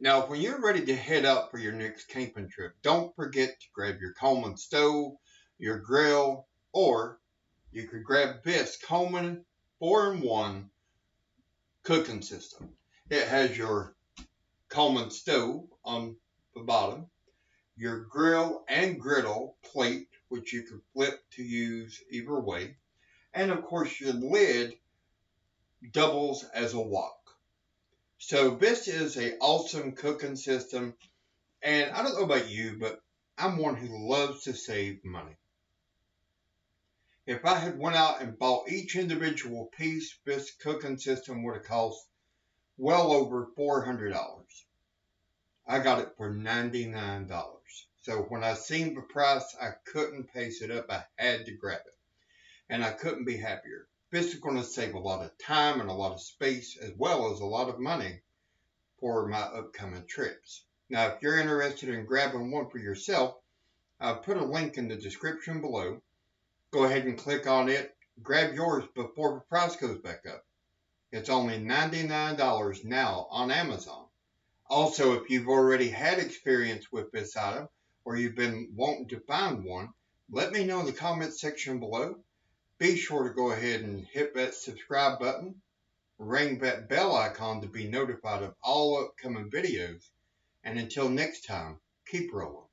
Now, when you're ready to head out for your next camping trip, don't forget to grab your Coleman stove, your grill, or you could grab this Coleman 4-in-1 cooking system. It has your Coleman stove on the bottom, your grill and griddle plate, which you could flip to use either way, and of course your lid doubles as a wok. So this is an awesome cooking system, and I don't know about you, but I'm one who loves to save money. If I had went out and bought each individual piece, this cooking system would have cost well over $400. I got it for $99. So when I seen the price, I couldn't pass it up. I had to grab it. And I couldn't be happier. This is going to save a lot of time and a lot of space, as well as a lot of money for my upcoming trips. Now, if you're interested in grabbing one for yourself, I'll put a link in the description below. Go ahead and click on it. Grab yours before the price goes back up. It's only $99 now on Amazon. Also, if you've already had experience with this item or you've been wanting to find one, let me know in the comments section below. Be sure to go ahead and hit that subscribe button, ring that bell icon to be notified of all upcoming videos, and until next time, keep rolling.